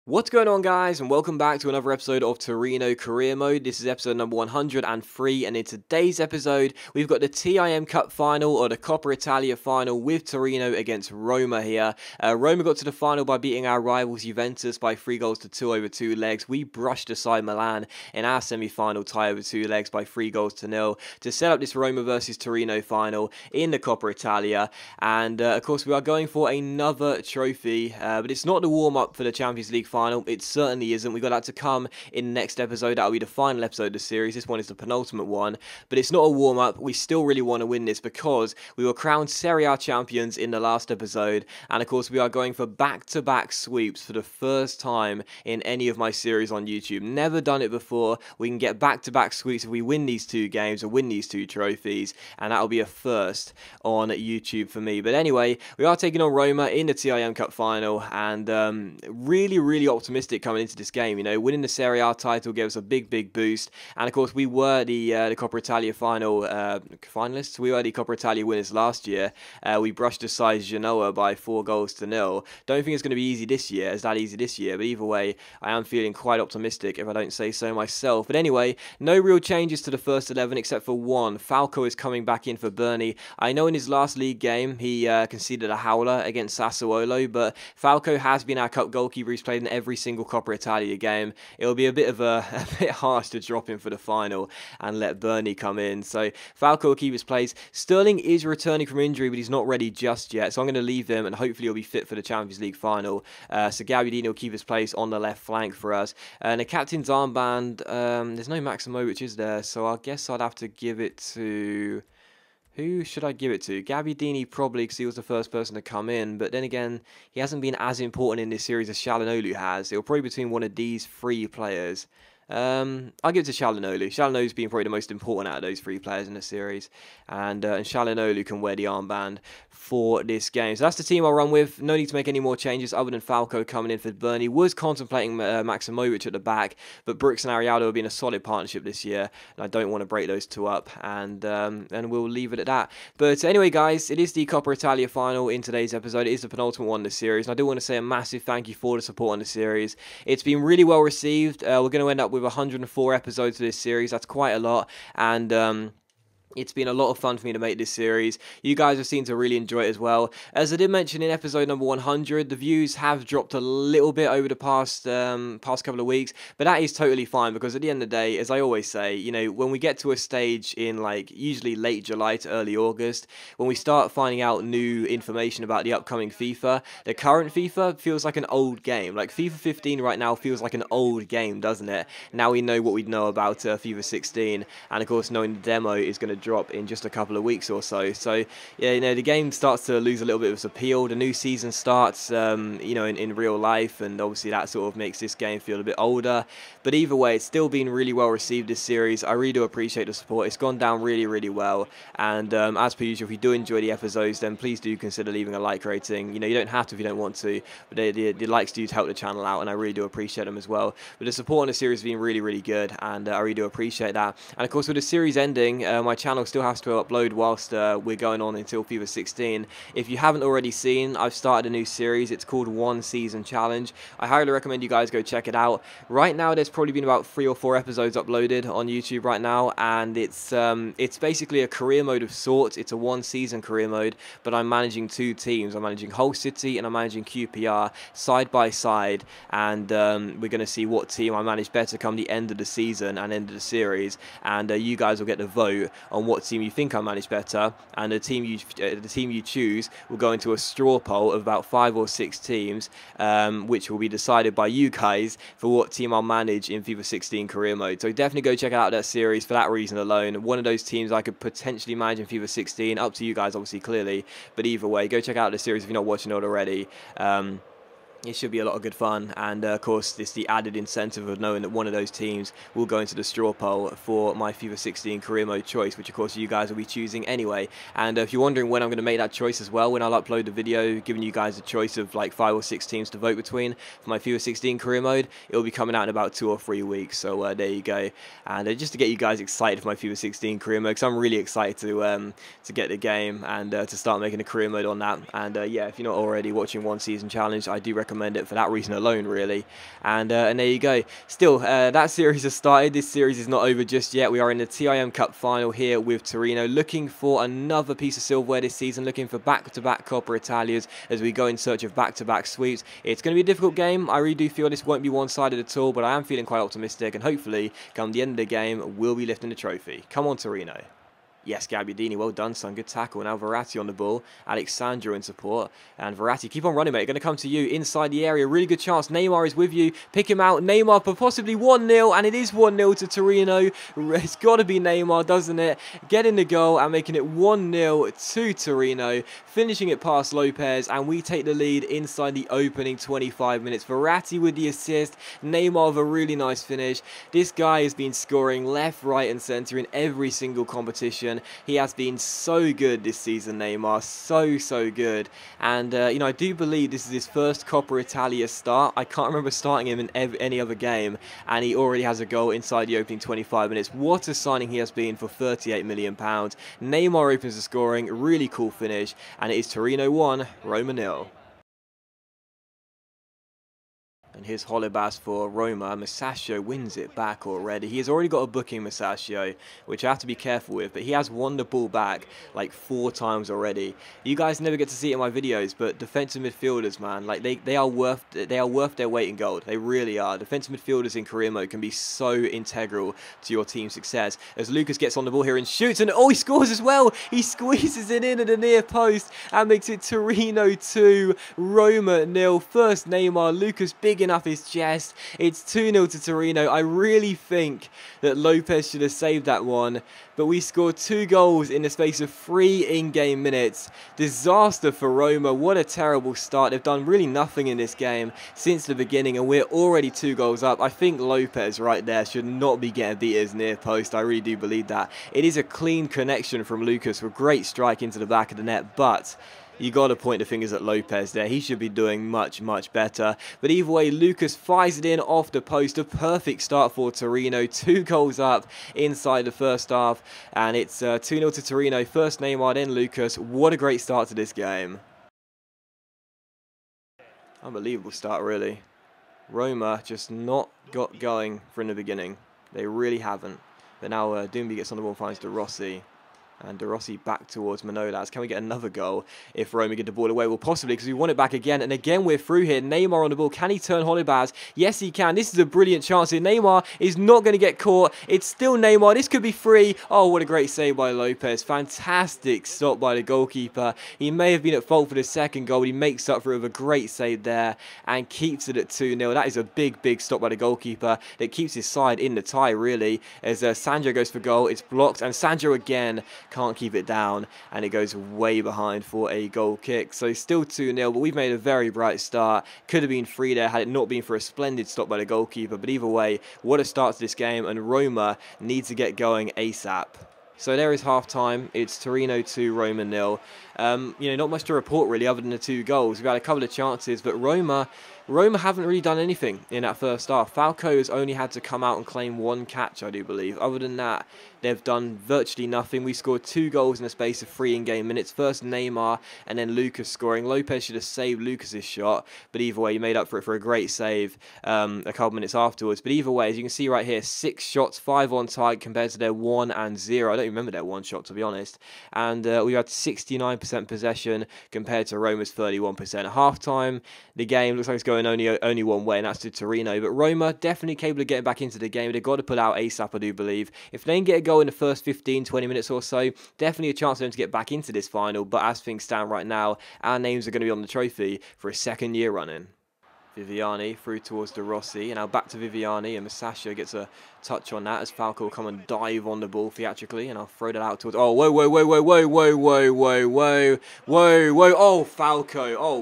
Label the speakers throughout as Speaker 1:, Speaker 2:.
Speaker 1: What's going on, guys, and welcome back to another episode of Torino Career Mode. This is episode number 103, and in today's episode we've got the TIM Cup final, or the Coppa Italia final, with Torino against Roma here. Roma got to the final by beating our rivals Juventus by 3-2 over 2 legs. We brushed aside Milan in our semi-final tie over 2 legs by 3-0 to set up this Roma versus Torino final in the Coppa Italia. And of course we are going for another trophy, but it's not the warm-up for the Champions League final. It certainly isn't. We've got that to come in the next episode. That'll be the final episode of the series. This one is the penultimate one, but it's not a warm-up. We still really want to win this because we were crowned Serie A champions in the last episode, and of course we are going for back-to-back sweeps for the first time in any of my series on YouTube. Never done it before. We can get back-to-back sweeps if we win these 2 games or win these 2 trophies, and that'll be a first on YouTube for me. But anyway, we are taking on Roma in the TIM Cup final, and really optimistic coming into this game. You know, winning the Serie A title gave us a big boost, and of course we were the Coppa Italia final finalists. We were the Coppa Italia winners last year. We brushed aside Genoa by 4-0. Don't think it's going to be easy this year, but either way, I am feeling quite optimistic if I don't say so myself. But anyway, no real changes to the first 11 except for one. Falco is coming back in for Bernie. I know in his last league game he conceded a howler against Sassuolo, but Falco has been our cup goalkeeper. He's played in every single Coppa Italia game. It'll be a bit harsh to drop him for the final and let Bernie come in. So Falco will keep his place. Sterling is returning from injury, but he's not ready just yet, so I'm going to leave him, and hopefully he'll be fit for the Champions League final. So Gabbiadini will keep his place on the left flank for us. And the captain's armband, there's no Maximovic, is there? So I guess I'd have to give it to... Who should I give it to? Gabbiadini probably, because he was the first person to come in, but then again, he hasn't been as important in this series as Çalhanoğlu has. It'll probably be between one of these 3 players. I'll give it to Çalhanoğlu. Çalhanoğlu's been probably the most important out of those 3 players in the series, and Çalhanoğlu can wear the armband for this game. So that's the team I'll run with. No need to make any more changes other than Falco coming in for Bernie. Was contemplating Maximovic at the back, but Brooks and Arialdo have been a solid partnership this year, and I don't want to break those 2 up, and we'll leave it at that. But anyway, guys, it is the Coppa Italia final in today's episode. It is the penultimate one in the series, and I do want to say a massive thank you for the support on the series. It's been really well received. We're going to end up with 104 episodes of this series. That's quite a lot, and it's been a lot of fun for me to make this series. You guys have seemed to really enjoy it as well. As I did mention in episode number 100, the views have dropped a little bit over the past couple of weeks, but that is totally fine, because at the end of the day, as I always say, you know, when we get to a stage in like usually late July to early August, when we start finding out new information about the upcoming FIFA, the current FIFA feels like an old game. Like FIFA 15 right now feels like an old game, doesn't it? Now we know what we know about FIFA 16, and of course knowing the demo is going to drop in just a couple of weeks or so. So yeah, you know, the game starts to lose a little bit of its appeal. The new season starts, you know, in real life, and obviously that sort of makes this game feel a bit older. But either way, it's still been really well received, this series. I really do appreciate the support. It's gone down really well, and as per usual, if you do enjoy the episodes, then please do consider leaving a like rating. You know, you don't have to if you don't want to, but the likes do help the channel out, and I really do appreciate them as well. But the support on the series has been really good, and I really do appreciate that. And of course, with the series ending, my channel still has to upload whilst we're going on until FIFA 16. If you haven't already seen, I've started a new series. It's called One Season Challenge. I highly recommend you guys go check it out. Right now, there's probably been about 3 or 4 episodes uploaded on YouTube right now, and it's basically a career mode of sorts. It's a 1-season career mode, but I'm managing 2 teams. I'm managing Hull City and I'm managing QPR side by side, and we're going to see what team I manage better come the end of the season and end of the series, and you guys will get to vote on what team you think I manage better, and the team you choose will go into a straw poll of about 5 or 6 teams, which will be decided by you guys for what team I'll manage in FIFA 16 career mode. So definitely go check out that series for that reason alone. One of those teams I could potentially manage in FIFA 16, up to you guys obviously, clearly, but either way, go check out the series if you're not watching it already. It should be a lot of good fun, and of course it's the added incentive of knowing that one of those teams will go into the straw poll for my FIFA 16 career mode choice, which of course you guys will be choosing anyway. And if you're wondering when I'm going to make that choice as well, when I'll upload the video giving you guys a choice of like 5 or 6 teams to vote between for my FIFA 16 career mode, it'll be coming out in about 2 or 3 weeks. So there you go. And just to get you guys excited for my FIFA 16 career mode, because I'm really excited to get the game and to start making a career mode on that. And yeah, if you're not already watching One Season Challenge, I do recommend recommend it for that reason alone, really. And there you go. Still, that series has started. This series is not over just yet. We are in the TIM Cup final here with Torino, looking for another piece of silverware this season, looking for back-to-back Coppa Italias as we go in search of back-to-back sweeps. It's going to be a difficult game. I really do feel this won't be one-sided at all, but I am feeling quite optimistic, and hopefully, come the end of the game, we'll be lifting the trophy. Come on, Torino. Yes, Gabbiadini, well done, son. Good tackle. Now Verratti on the ball. Alexandro in support. And Verratti, keep on running, mate. Going to come to you inside the area. Really good chance. Neymar is with you. Pick him out. Neymar for possibly 1-0. And it is 1-0 to Torino. It's got to be Neymar, doesn't it? Getting the goal and making it 1-0 to Torino. Finishing it past Lopez. And we take the lead inside the opening 25 minutes. Verratti with the assist. Neymar with a really nice finish. This guy has been scoring left, right and centre in every single competition. He has been so good this season, Neymar, so good. And you know, I do believe this is his first Coppa Italia start. I can't remember starting him in any other game, and he already has a goal inside the opening 25 minutes. What a signing he has been for £38 million. Neymar opens the scoring, really cool finish, and it is Torino 1, Roma 0. And here's Holebas for Roma. Masaccio wins it back already. He has already got a booking, Masaccio, which I have to be careful with, but he has won the ball back like 4 times already. You guys never get to see it in my videos, but defensive midfielders, man, like they are worth their weight in gold. They really are. Defensive midfielders in career mode can be so integral to your team's success. As Lucas gets on the ball here and shoots, and oh, he scores as well. He squeezes it in at the near post and makes it Torino 2, Roma 0. First Neymar, Lucas big enough his chest. It's 2-0 to Torino. I really think that Lopez should have saved that one, but we scored 2 goals in the space of 3 in-game minutes. Disaster for Roma. What a terrible start. They've done really nothing in this game since the beginning, and we're already 2 goals up. I think Lopez right there should not be getting beat as near post. I really do believe that. It is a clean connection from Lucas with great strike into the back of the net, but you got to point the fingers at Lopez there. He should be doing much better. But either way, Lucas fires it in off the post. A perfect start for Torino. 2 goals up inside the first half. And it's 2-0 to Torino. First Neymar, then Lucas. What a great start to this game. Unbelievable start, really. Roma just not got going from the beginning. They really haven't. But now Dumbi gets on the ball and finds De Rossi. And De Rossi back towards Manolas. Can we get another goal if Roma get the ball away? Well, possibly, because we want it back again. And again, we're through here. Neymar on the ball. Can he turn Holebas? Yes, he can. This is a brilliant chance here. Neymar is not going to get caught. It's still Neymar. This could be free. Oh, what a great save by Lopez. Fantastic stop by the goalkeeper. He may have been at fault for the second goal, but he makes up for it with a great save there and keeps it at 2-0. That is a big stop by the goalkeeper that keeps his side in the tie, really, as Sandro goes for goal. It's blocked, and Sandro again can't keep it down, and it goes way behind for a goal kick. So still 2-0, but we've made a very bright start. Could have been 3 there had it not been for a splendid stop by the goalkeeper, but either way, what a start to this game, and Roma needs to get going ASAP. So there is half-time. It's Torino 2, Roma 0. You know, not much to report really other than the 2 goals. We've had a couple of chances, but Roma haven't really done anything in that first half. Falco has only had to come out and claim 1 catch, I do believe. Other than that, they've done virtually nothing. We scored 2 goals in the space of 3 in-game minutes. First Neymar and then Lucas scoring. Lopez should have saved Lucas's shot, but either way, he made up for it for a great save a couple minutes afterwards. But either way, as you can see right here, 6 shots, 5 on target compared to their 1 and 0. I don't remember their 1 shot, to be honest. And we had 69% possession compared to Roma's 31%. At half-time, the game looks like it's going only one way, and that's to Torino. But Roma definitely capable of getting back into the game. They've got to pull out ASAP, I do believe. If they can get a goal in the first 15-20 minutes or so, definitely a chance for them to get back into this final. But as things stand right now, our names are going to be on the trophy for a 2nd year running. Viviani through towards De Rossi, and now back to Viviani, and Masaccio gets a touch on that as Falco will come and dive on the ball theatrically, and I'll throw that out towards, oh, whoa, oh, Falco, oh,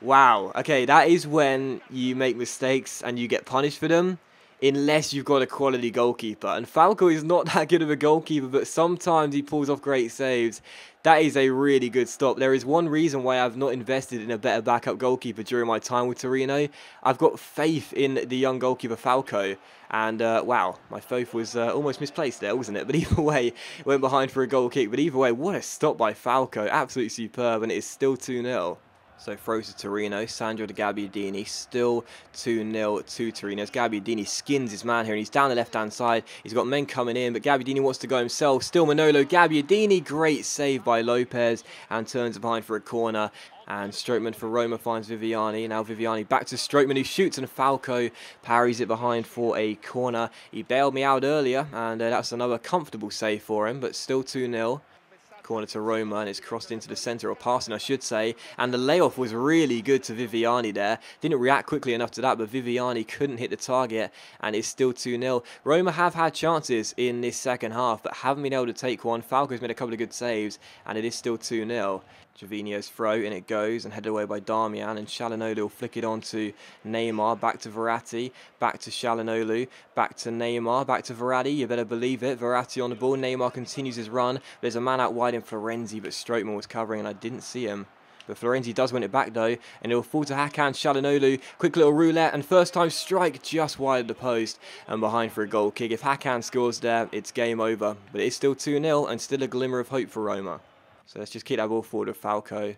Speaker 1: wow, okay, that is when you make mistakes and you get punished for them, unless you've got a quality goalkeeper. And Falco is not that good of a goalkeeper, but sometimes he pulls off great saves. That is a really good stop. There is one reason why I've not invested in a better backup goalkeeper during my time with Torino. I've got faith in the young goalkeeper Falco. And, wow, my faith was almost misplaced there, wasn't it? But either way, went behind for a goal kick. But either way, what a stop by Falco. Absolutely superb, and it is still 2-0. So throws to Torino, Sandro to Gabbiadini, still 2-0 to Torino. As Gabbiadini skins his man here, and he's down the left-hand side. He's got men coming in, but Gabbiadini wants to go himself. Still Manolo Gabbiadini, great save by Lopez, and turns it behind for a corner. And Strootman for Roma finds Viviani. Now Viviani back to Strootman, who shoots, and Falco parries it behind for a corner. He bailed me out earlier, and that's another comfortable save for him, but still 2-0. Corner to Roma, and it's crossed into the centre, or passing I should say, and the layoff was really good to Viviani there. Didn't react quickly enough to that, but Viviani couldn't hit the target, and it's still 2-0. Roma have had chances in this second half, but haven't been able to take one. Falco's made a couple of good saves, and it is still 2-0. Gervinho's throw, and it goes, and headed away by Darmian, and Çalhanoğlu will flick it on to Neymar, back to Verratti, back to Çalhanoğlu, back to Neymar, back to Verratti, you better believe it, Verratti on the ball, Neymar continues his run, there's a man out wide in Florenzi, but Strootman was covering, and I didn't see him. But Florenzi does win it back though, and it will fall to Hakan Çalhanoğlu. Quick little roulette, and first time strike just wide of the post, and behind for a goal kick. If Hakan scores there, it's game over, but it is still 2-0, and still a glimmer of hope for Roma. So let's just keep that ball forward with Falco. Right,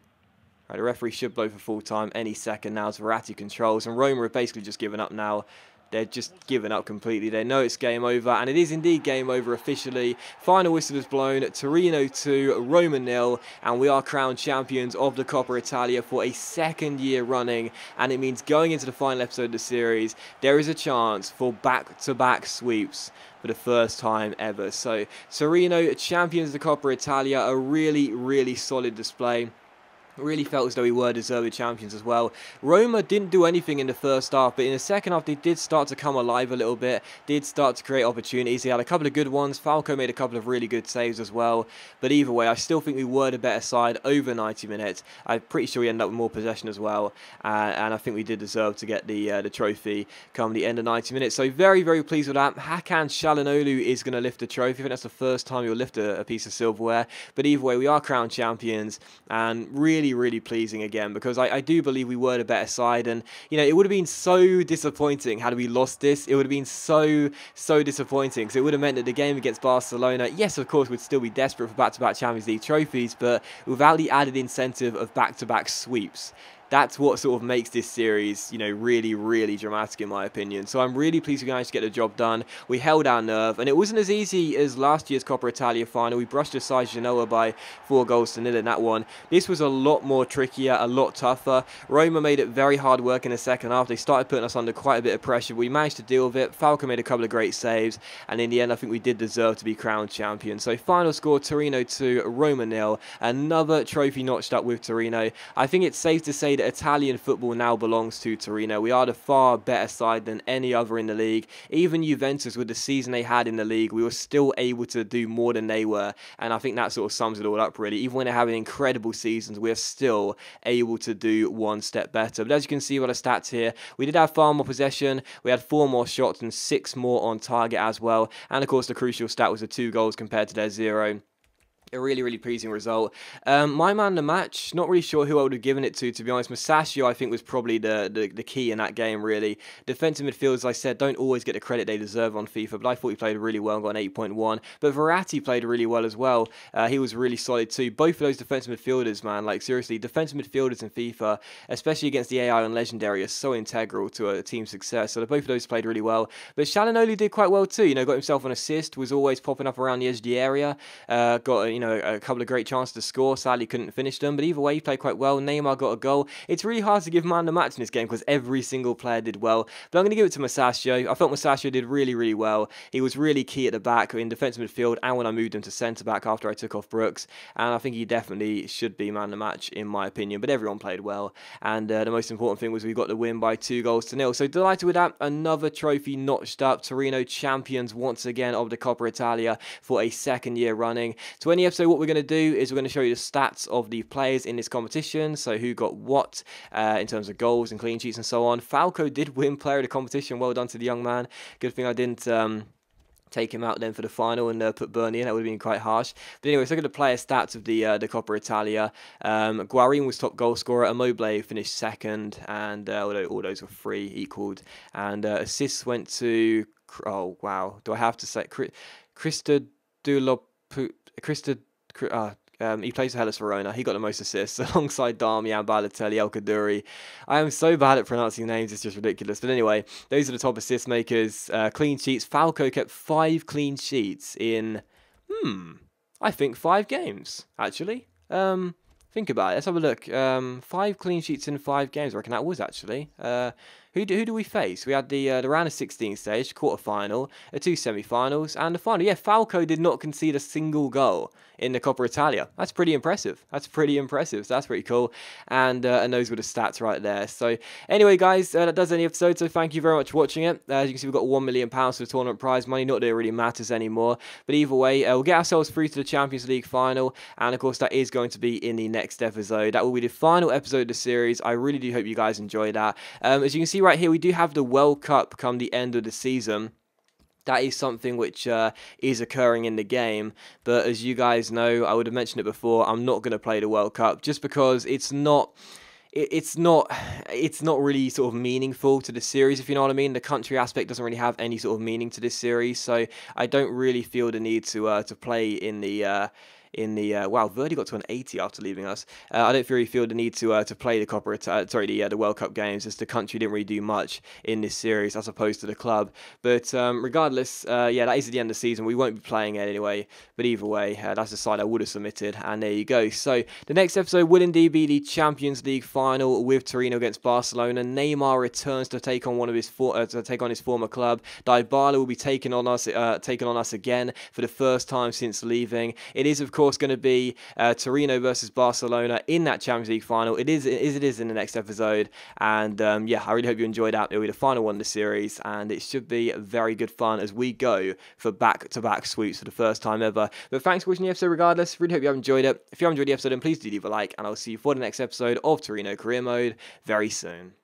Speaker 1: the referee should blow for full time any second now as Verratti controls. And Roma have basically just given up now. They're just given up completely. They know it's game over, and it is indeed game over officially. Final whistle is blown. Torino 2, Roma 0, and we are crowned champions of the Coppa Italia for a second year running. And it means going into the final episode of the series, there is a chance for back-to-back sweeps for the first time ever. So Torino, champions of the Coppa Italia, a really, really solid display. Really felt as though we were deserved champions as well. Roma didn't do anything in the first half, but in the second half they did start to come alive a little bit, did start to create opportunities. They had a couple of good ones. Falco made a couple of really good saves as well. But either way, I still think we were the better side over 90 minutes. I'm pretty sure we ended up with more possession as well, and I think we did deserve to get the trophy come the end of 90 minutes. So very, very pleased with that. Hakan Çalhanoğlu is going to lift the trophy. I think that's the first time he'll lift a piece of silverware. But either way, we are crowned champions, and really pleasing again, because I do believe we were the better side. And you know, it would have been so disappointing had we lost this. It would have been so disappointing, because it would have meant that the game against Barcelona, yes of course, would still be desperate for back-to-back Champions League trophies, but without the added incentive of back-to-back sweeps. That's what sort of makes this series, you know, really dramatic in my opinion. So I'm really pleased we managed to get the job done. We held our nerve, and it wasn't as easy as last year's Coppa Italia final. We brushed aside Genoa by 4-0 in that one. This was a lot more trickier, a lot tougher. Roma made it very hard work in the second half. They started putting us under quite a bit of pressure, but we managed to deal with it. Falco made a couple of great saves, and in the end I think we did deserve to be crowned champions. So final score, Torino 2, Roma 0. Another trophy notched up with Torino. I think it's safe to say that Italian football now belongs to Torino. We are the far better side than any other in the league. Even Juventus, with the season they had in the league, we were still able to do more than they were, and I think that sort of sums it all up really. Even when they're having incredible seasons, we're still able to do one step better. But as you can see by the stats here, we did have far more possession, we had 4 more shots and 6 more on target as well, and of course the crucial stat was the 2 goals compared to their 0. A really pleasing result. My man of the match, not really sure who I would have given it to be honest. Masaccio, I think, was probably the key in that game, really. Defensive midfielders, as I said, don't always get the credit they deserve on FIFA, but I thought he played really well and got an 8.1. But Verratti played really well as well. He was really solid too. Both of those defensive midfielders, man, like seriously, defensive midfielders in FIFA, especially against the AI on Legendary, are so integral to a team's success. So both of those played really well. But Çalhanoğlu did quite well too. You know, got himself an assist, was always popping up around the edge of the area. Got, you know, a couple of great chances to score. Sadly couldn't finish them, but either way he played quite well. Neymar got a goal. It's really hard to give man the match in this game because every single player did well, but I'm going to give it to Masaccio. I thought Masaccio did really well. He was really key at the back in defensive midfield and when I moved him to centre back after I took off Brooks, and I think he definitely should be man the match in my opinion. But everyone played well, and the most important thing was we got the win by 2-0. So delighted with that. Another trophy notched up. Torino champions once again of the Coppa Italia for a second year running. So in the episode, what we're going to do is we're going to show you the stats of the players in this competition, so who got what in terms of goals and clean sheets and so on. Falco did win player of the competition. Well done to the young man. Good thing I didn't take him out then for the final and put Bernie in. That would have been quite harsh. But anyway, let's look at the player stats of the Coppa Italia. Guarin was top goal scorer. Immobile finished second, and although all those were 3 equaled. And assists went to, oh wow, do I have to say Krista Dulop? He plays for Hellas Verona. He got the most assists alongside Darmian, Balotelli, El Kaduri. I am so bad at pronouncing names, it's just ridiculous. But anyway, those are the top assist makers. Clean sheets. Falco kept 5 clean sheets in, I think 5 games, actually. Think about it. Let's have a look. 5 clean sheets in 5 games. I reckon that was actually. Who do we face? We had the round of 16 stage, quarter-final, 2 semi-finals, and the final. Yeah, Falco did not concede a single goal in the Coppa Italia. That's pretty impressive. So that's pretty cool. And those were the stats right there. So anyway, guys, that does end the episode. So thank you very much for watching it. As you can see, we've got £1 million for the tournament prize money. Not that it really matters anymore. But either way, we'll get ourselves through to the Champions League final. And of course, that is going to be in the next episode. That will be the final episode of the series. I really do hope you guys enjoy that. As you can see right here, we do have the World Cup come the end of the season. That is something which is occurring in the game, but as you guys know, I would have mentioned it before, I'm not going to play the World Cup just because it's not really sort of meaningful to the series, if you know what I mean. The country aspect doesn't really have any sort of meaning to this series, so I don't really feel the need to play in the wow, Verdi got to an 80 after leaving us. I don't really feel the need to play the the World Cup games, as the country didn't really do much in this series as opposed to the club. But regardless, yeah, that is at the end of the season. We won't be playing it anyway. But either way, that's the side I would have submitted, and there you go. So the next episode will indeed be the Champions League final with Torino against Barcelona. Neymar returns to take on his former club. Dybala will be taking on us again for the first time since leaving. It is, of course, going to be Torino versus Barcelona in that Champions League final. It is in the next episode, and yeah, I really hope you enjoyed that. It'll be the final one in the series, and it should be very good fun as we go for back-to-back sweeps for the first time ever. But thanks for watching the episode regardless. Really hope you have enjoyed it. If you have enjoyed the episode, then please do leave a like, and I'll see you for the next episode of Torino Career Mode very soon.